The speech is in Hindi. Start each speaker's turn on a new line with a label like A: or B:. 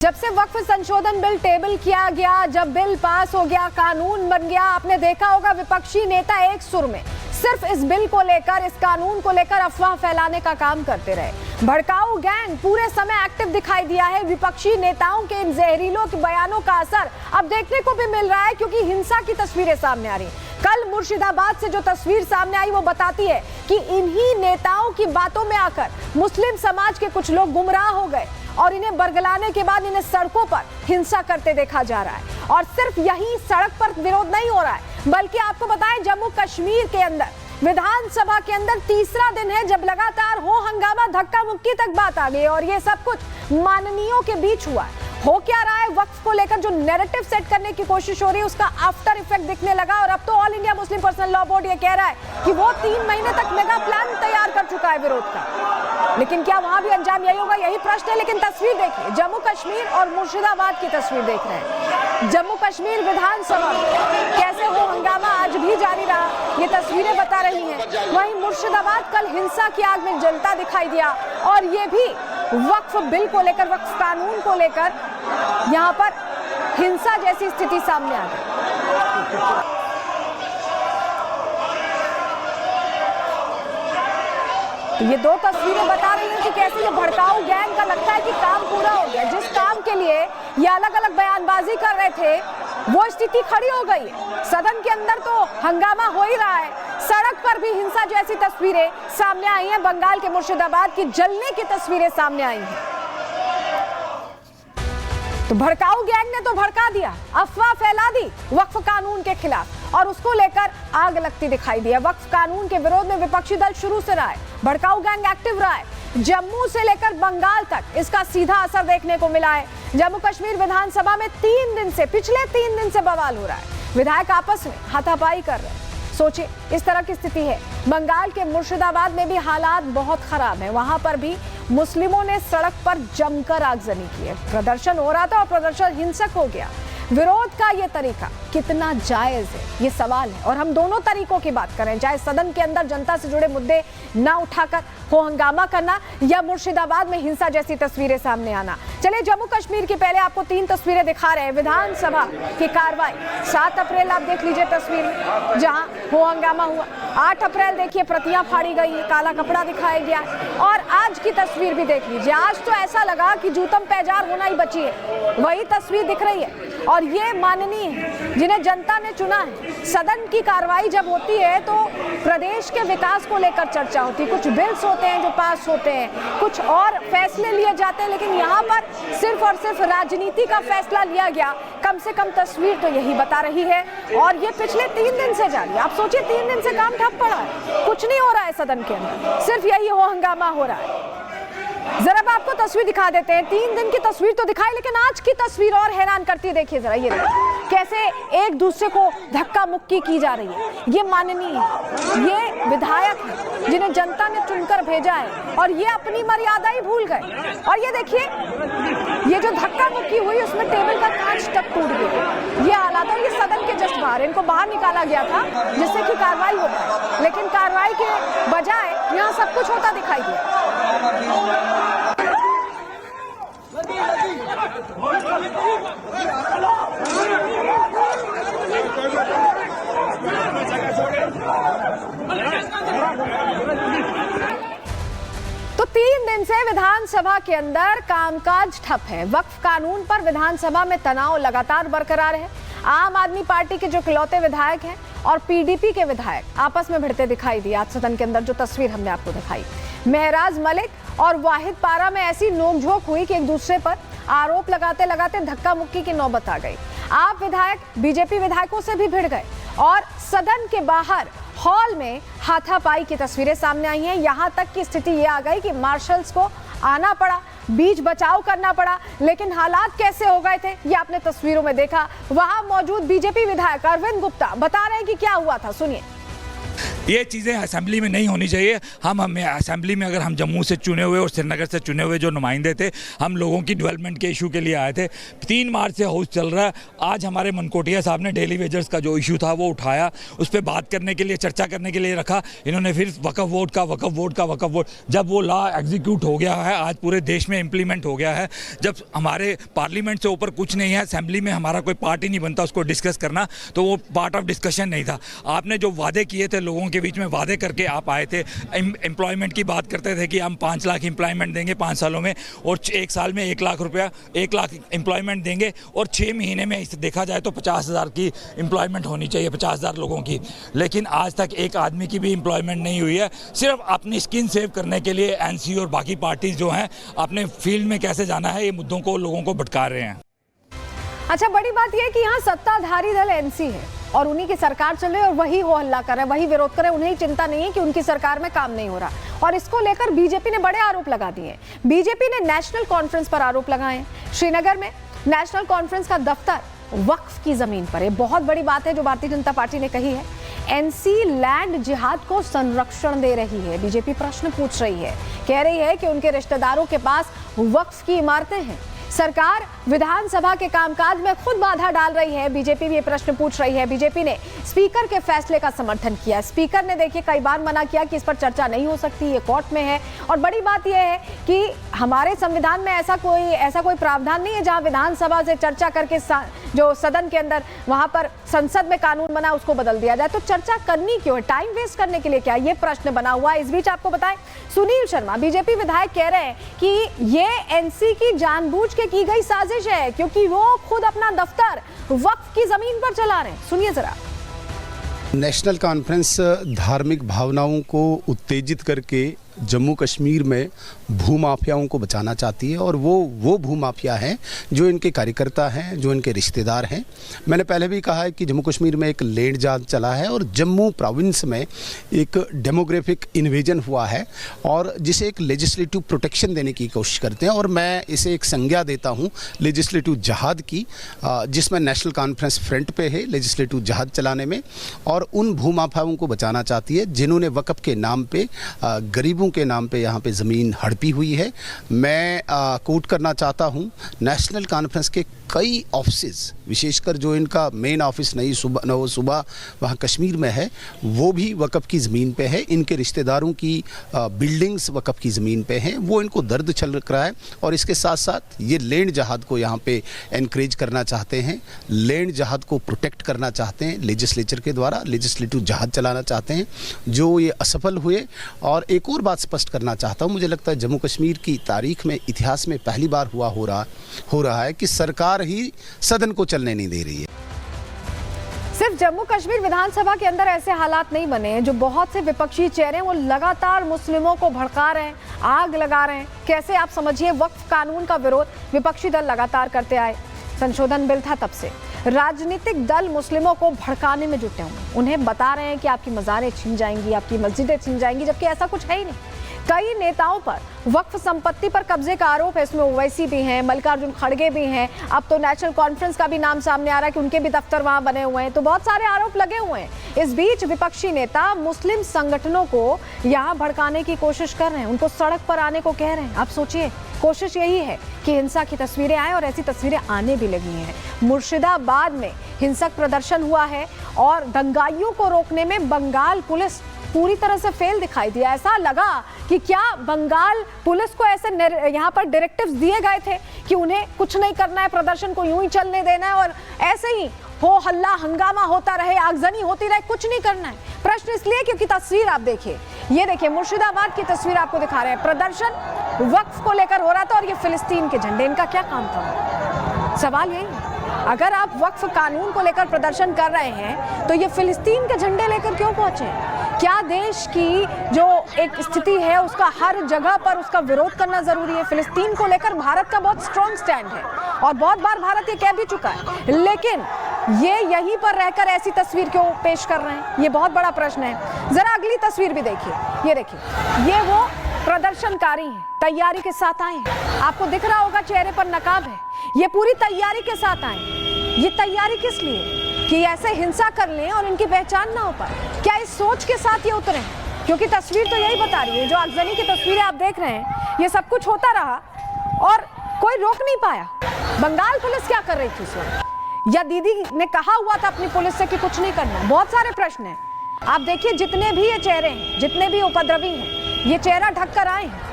A: जब से वक्फ संशोधन बिल टेबल किया गया, जब बिल पास हो गया, कानून बन गया, आपने देखा होगा विपक्षी नेता एक सुर में सिर्फ इस बिल को लेकर, इस कानून को लेकर अफवाह फैलाने का काम करते रहे। भड़काऊ गैंग पूरे समय एक्टिव दिखाई दिया है। विपक्षी नेताओं के इन जहरीलों के बयानों का असर अब देखने को भी मिल रहा है, क्योंकि हिंसा की तस्वीरें सामने आ रही। कल मुर्शिदाबाद से जो तस्वीर सामने आई वो बताती है कि इन्हीं नेताओं की बातों में आकर मुस्लिम समाज के कुछ लोग गुमराह हो गए और इन्हें बरगलाने के बाद इन्हें सड़कों पर हिंसा करते देखा जा रहा है। और सिर्फ यही सड़क पर विरोध नहीं हो रहा है, बल्कि आपको बताएं जम्मू कश्मीर के अंदर विधानसभा के अंदर तीसरा दिन है जब लगातार हो हंगामा, धक्का मुक्की तक बात आ गई। और ये सब कुछ माननीयों के बीच हुआ है। हो क्या रहा है, वक्फ को लेकर जो नैरेटिव सेट करने की कोशिश हो रही है उसका आफ्टर इफेक्ट दिखने लगा। और अब तो all India Muslim personal law board ये कह रहा है कि वो 3 महीने तक मेगा प्लान तैयार कर चुका है विरोध का। लेकिन क्या वहां भी अंजाम यही होगा, यही प्रश्न है। लेकिन तस्वीर देखिए, जम्मू कश्मीर और मुर्शिदाबाद की तस्वीर देख रहे हैं। जम्मू कश्मीर विधानसभा कैसे हो हंगामा आज भी जारी रहा, ये तस्वीरें बता रही हैं। वहीं मुर्शिदाबाद कल हिंसा की आग में जलता दिखाई दिया। और ये भी वक्फ बिल को लेकर, वक्फ कानून को लेकर यहाँ पर हिंसा जैसी स्थिति सामने आ गई। तो ये दो तस्वीरें बता रही हैं कि कैसे ये भड़काऊ गैंग का लगता है कि काम पूरा हो गया। जिस काम के लिए ये अलग अलग बयानबाजी कर रहे थे वो स्थिति खड़ी हो गई है। सदन के अंदर तो हंगामा हो ही रहा है, सड़क पर भी हिंसा जैसी तस्वीरें सामने आई हैं। बंगाल के मुर्शिदाबाद की जलने की तस्वीरें सामने आई हैं। तो भड़काऊ गैंग ने तो भड़का दिया, अफवाह फैला दी वक्फ कानून के खिलाफ, और उसको लेकर आग लगती दिखाई दी है। वक्फ कानून के विरोध में विपक्षी दल शुरू से रहा है, भड़काऊ गैंग एक्टिव रहा है। जम्मू से लेकर बंगाल तक इसका सीधा असर देखने को मिला है। जम्मू कश्मीर विधानसभा में पिछले 3 दिन से बवाल हो रहा है। विधायक आपस में हाथापाई कर रहे हैं। सोचिए, इस तरह की स्थिति है। बंगाल के मुर्शिदाबाद में भी हालात बहुत खराब है। वहां पर भी मुस्लिमों ने सड़क पर जमकर आगजनी की है। प्रदर्शन हो रहा था और प्रदर्शन हिंसक हो गया। विरोध का ये तरीका कितना जायज है, ये सवाल है। और हम दोनों तरीकों की बात करें, चाहे सदन के अंदर जनता से जुड़े मुद्दे ना उठाकर हो हंगामा करना, या मुर्शिदाबाद में हिंसा जैसी तस्वीरें सामने आना। चलिए, जम्मू कश्मीर की पहले आपको 3 तस्वीरें दिखा रहे हैं। विधानसभा की कार्रवाई 7 अप्रैल आप देख लीजिए तस्वीर जहां हो हंगामा हुआ। 8 अप्रैल देखिए प्रतियां फाड़ी गई, काला कपड़ा दिखाया गया। और आज की तस्वीर भी देख लीजिए। आज तो ऐसा लगा कि जूतम पैजार होना ही बची है, वही तस्वीर दिख रही है। और ये माननीय है जिन्हें जनता ने चुना है। सदन की कार्रवाई जब होती है तो प्रदेश के विकास को लेकर चर्चा होती है। कुछ बिल्स होते हैं जो पास होते हैं, कुछ और फैसले लिए जाते हैं, लेकिन यहाँ पर सिर्फ और सिर्फ राजनीति का फैसला लिया गया। कम से कम तस्वीर तो यही बता रही है। और ये पिछले 3 दिन से जारी है। आप सोचिए, 3 दिन से काम ठप पड़ा है, कुछ नहीं हो रहा है सदन के अंदर, सिर्फ यही हो हंगामा हो रहा है। जरा आपको तस्वीर दिखा देते हैं। 3 दिन की तस्वीर तो दिखाई, लेकिन आज की तस्वीर और हैरान करती है। देखिए जरा, ये कैसे एक दूसरे को धक्का मुक्की की जा रही है। ये माननीय, ये विधायक है जिन्हें जनता ने चुनकर भेजा है, और ये अपनी मर्यादा ही भूल गए। और ये देखिए, ये जो धक्का मुक्की हुई उसमें टेबल का कांच तक टूट गया। ये हालात, और ये सदन के जस्ट बाहर, इनको बाहर निकाला गया था जिससे कि कार्रवाई हो पाए, लेकिन कार्रवाई के बजाय यहाँ सब कुछ होता दिखाई दिया। तो 3 दिन से विधानसभा के अंदर कामकाज ठप है। वक्फ कानून पर विधानसभा में तनाव लगातार बरकरार है। आम आदमी पार्टी के जो इकलौते विधायक हैं और पीडीपी के विधायक आपस में भिड़ते दिखाई दिए। आज सदन के अंदर जो तस्वीर हमने आपको दिखाई, महराज मलिक और वाहिद पारा में ऐसी नोकझोंक हुई कि एक दूसरे पर आरोप लगाते लगाते धक्का मुक्की की नौबत आ गई। आप विधायक बीजेपी विधायकों से भी भिड़ गए और सदन के बाहर हॉल में हाथापाई की तस्वीरें सामने आई हैं। यहां तक की स्थिति ये आ गई कि मार्शल्स को आना पड़ा, बीच बचाव करना पड़ा। लेकिन हालात कैसे हो गए थे ये आपने तस्वीरों में देखा। वहां मौजूद बीजेपी विधायक अरविंद गुप्ता बता रहे हैं कि क्या हुआ था, सुनिए।
B: ये चीज़ें असेंबली में नहीं होनी चाहिए। हम असेंबली में अगर हम जम्मू से चुने हुए और श्रीनगर से चुने हुए जो नुमाइंदे थे, हम लोगों की डेवलपमेंट के इशू के लिए आए थे। 3 मार्च से हाउस चल रहा है। आज हमारे मनकोटिया साहब ने डेली वेजर्स का जो इशू था वो उठाया, उस पर बात करने के लिए, चर्चा करने के लिए रखा। इन्होंने फिर वक्फ वोट जब वो लॉ एग्जीक्यूट हो गया है, आज पूरे देश में इम्प्लीमेंट हो गया है, जब हमारे पार्लियामेंट से ऊपर कुछ नहीं है, असेंबली में हमारा कोई पार्ट ही नहीं बनता उसको डिस्कस करना, तो वो पार्ट ऑफ डिस्कशन नहीं था। आपने जो वादे किए थे, लोगों के बीच में वादे करके आप आए थे, एम्प्लॉयमेंट की बात करते थे कि हम 5 लाख एम्प्लॉयमेंट देंगे 5 सालों में, और 1 साल में 1 लाख रुपया 1 लाख एम्प्लॉयमेंट देंगे, और 6 महीने में इसे देखा जाए तो 50,000 की एम्प्लॉयमेंट होनी चाहिए, 50,000 लोगों की। लेकिन आज तक एक आदमी की भी एम्प्लॉयमेंट नहीं हुई है। सिर्फ अपनी स्किन सेव करने के लिए एनसी और बाकी पार्टीज जो हैं अपने फील्ड में कैसे जाना है, ये मुद्दों को लोगों को भटका रहे हैं।
A: अच्छा, बड़ी बात यह है कि यहाँ सत्ताधारी दल एनसी है और उन्हीं की सरकार चल रही है और वही हो हल्ला कर रहे हैं, वही विरोध कर रहे हैं। उन्हें चिंता नहीं है कि उनकी सरकार में काम नहीं हो रहा, और इसको लेकर बीजेपी ने बड़े आरोप लगा दिए। बीजेपी ने नेशनल कॉन्फ्रेंस पर आरोप लगाए। श्रीनगर में नेशनल कॉन्फ्रेंस का दफ्तर वक्फ की जमीन पर है। बहुत बड़ी बात है जो भारतीय जनता पार्टी ने कही है। एनसी लैंड जिहाद को संरक्षण दे रही है। बीजेपी प्रश्न पूछ रही है, कह रही है कि उनके रिश्तेदारों के पास वक्फ की इमारतें हैं। सरकार विधानसभा के कामकाज में खुद बाधा डाल रही है। बीजेपी भी ये प्रश्न पूछ रही है। बीजेपी ने स्पीकर के फैसले का समर्थन किया। स्पीकर ने देखिए कई बार मना किया कि इस पर चर्चा नहीं हो सकती, ये कोर्ट में है। और बड़ी बात यह है कि हमारे संविधान में ऐसा कोई प्रावधान नहीं है जहां विधानसभा से चर्चा करके जो सदन के अंदर वहां पर संसद में कानून बना उसको बदल दिया जाए। तो चर्चा करनी क्यों है, टाइम वेस्ट करने के लिए क्या, ये प्रश्न बना हुआ है। इस बीच आपको बताएं, सुनील शर्मा बीजेपी विधायक कह रहे हैं कि ये एनसी की जानबूझ के की गई साजिश है, क्योंकि वो खुद अपना दफ्तर वक्फ की जमीन पर चला रहे हैं। सुनिए जरा।
C: नेशनल कॉन्फ्रेंस धार्मिक भावनाओं को उत्तेजित करके जम्मू कश्मीर में भूमाफियाओं को बचाना चाहती है, और वो भूमाफिया हैं जो इनके कार्यकर्ता हैं, जो इनके रिश्तेदार हैं। मैंने पहले भी कहा है कि जम्मू कश्मीर में एक लैंड जांच चला है और जम्मू प्रोविंस में एक डेमोग्राफिक इन्वेजन हुआ है, और जिसे एक लेजिस्लेटिव प्रोटेक्शन देने की कोशिश करते हैं। और मैं इसे एक संज्ञा देता हूँ लेजिस्लेटिव जहाद की, जिसमें नेशनल कॉन्फ्रेंस फ्रंट पे है लेजिस्लेटिव जहाद चलाने में, और उन भूमाफियाओं को बचाना चाहती है जिन्होंने वक़्फ़ के नाम पे, गरीबों के नाम पे यहाँ पे ज़मीन हड़पी हुई है। मैं कोट करना चाहता हूँ, नेशनल कॉन्फ्रेंस के कई ऑफिस, विशेषकर जो इनका मेन ऑफिस नहीं सुबह वहाँ कश्मीर में है, वो भी वक़्फ़ की ज़मीन पे है। इनके रिश्तेदारों की बिल्डिंग्स वक़्फ़ की ज़मीन पे हैं। वो इनको दर्द चल रहा है, और इसके साथ साथ ये लैंड जहाद को यहाँ पे एनकरेज करना चाहते हैं, लैंड जहाद को प्रोटेक्ट करना चाहते हैं, लेजिस्लेचर के द्वारा लेजिस्लेटिव जहाद चलाना चाहते हैं, जो ये असफल हुए। और एक और बात स्पष्ट करना चाहता हूँ, मुझे लगता है जम्मू कश्मीर की तारीख में, इतिहास में पहली बार हो रहा है कि सरकार ही सदन को चलने नहीं दे रही है।
A: सिर्फ जम्मू कश्मीर विधानसभा के अंदर ऐसे हालात नहीं बने हैं। जो बहुत से विपक्षी चेहरे वो लगातार मुस्लिमों को भड़का रहे हैं, आग लगा रहे हैं। कैसे, आप समझिए, वक्फ कानून का विरोध विपक्षी दल लगातार करते आए। संशोधन बिल था तब से राजनीतिक दल मुस्लिमों को भड़काने में जुटे हुए। उन्हें बता रहे हैं कि आपकी मज़ारें छीन जाएंगी, आपकी मस्जिदें छीन जाएंगी, जबकि ऐसा कुछ है ही नहीं। कई नेताओं पर वक्फ संपत्ति पर कब्जे का आरोप है। इसमें ओवैसी भी हैं, मल्लिकार्जुन खड़गे भी हैं। अब तो नेशनल कॉन्फ्रेंस का भी नाम सामने आ रहा है कि उनके भी दफ्तर वहां बने हुए हैं। तो बहुत सारे आरोप लगे हुए हैं। इस बीच विपक्षी नेता मुस्लिम संगठनों को यहां भड़काने की कोशिश कर रहे हैं, उनको सड़क पर आने को कह रहे हैं। आप सोचिए, कोशिश यही है कि हिंसा की तस्वीरें आए, और ऐसी तस्वीरें आने भी लगी हैं। मुर्शिदाबाद में हिंसक प्रदर्शन हुआ है और दंगाइयों को रोकने में बंगाल पुलिस पूरी तरह से फेल दिखाई दिया। ऐसा लगा कि क्या बंगाल पुलिस को ऐसे यहाँ पर डायरेक्टिव्स दिए गए थे कि उन्हें कुछ नहीं करना है, प्रदर्शन को यूं ही चलने देना है और ऐसे ही हो हल्ला हंगामा होता रहे, आगजनी होती रहे, कुछ नहीं करना है। प्रश्न इसलिए क्योंकि तस्वीर आप देखिए, ये देखिए मुर्शिदाबाद की तस्वीर आपको दिखा रहे हैं। प्रदर्शन वक्फ को लेकर हो रहा था और ये फिलिस्तीन के झंडे, इनका क्या काम था? सवाल यही है, अगर आप वक्फ कानून को लेकर प्रदर्शन कर रहे हैं तो ये फिलिस्तीन के झंडे लेकर क्यों पहुंचे? क्या देश की जो एक स्थिति है उसका हर जगह पर उसका विरोध करना जरूरी है? फिलिस्तीन को लेकर भारत का बहुत स्ट्रॉन्ग स्टैंड है और बहुत बार भारत ये कह भी चुका है, लेकिन ये यहीं पर रहकर ऐसी तस्वीर क्यों पेश कर रहे हैं? ये बहुत बड़ा प्रश्न है। जरा अगली तस्वीर भी देखिए, ये देखिए, ये वो प्रदर्शनकारी हैं, तैयारी के साथ आए हैं। आपको दिख रहा होगा चेहरे पर नकाब है, ये पूरी तैयारी के साथ आए। ये तैयारी किस लिए? कि ऐसे हिंसा कर लें और इनकी पहचान ना हो पाए? क्या इस सोच के साथ ये उतरे? क्योंकि तस्वीर तो यही बता रही है, जो आगजनी की तस्वीरें आप देख रहे हैं, ये सब कुछ होता रहा और कोई रोक नहीं पाया। बंगाल पुलिस क्या कर रही थी उस वक्त? या दीदी ने कहा हुआ था अपनी पुलिस से कि कुछ नहीं करना? बहुत सारे प्रश्न हैं। आप देखिए, जितने भी ये चेहरे हैं, जितने भी उपद्रवी हैं, ये चेहरा ढक कर आए हैं।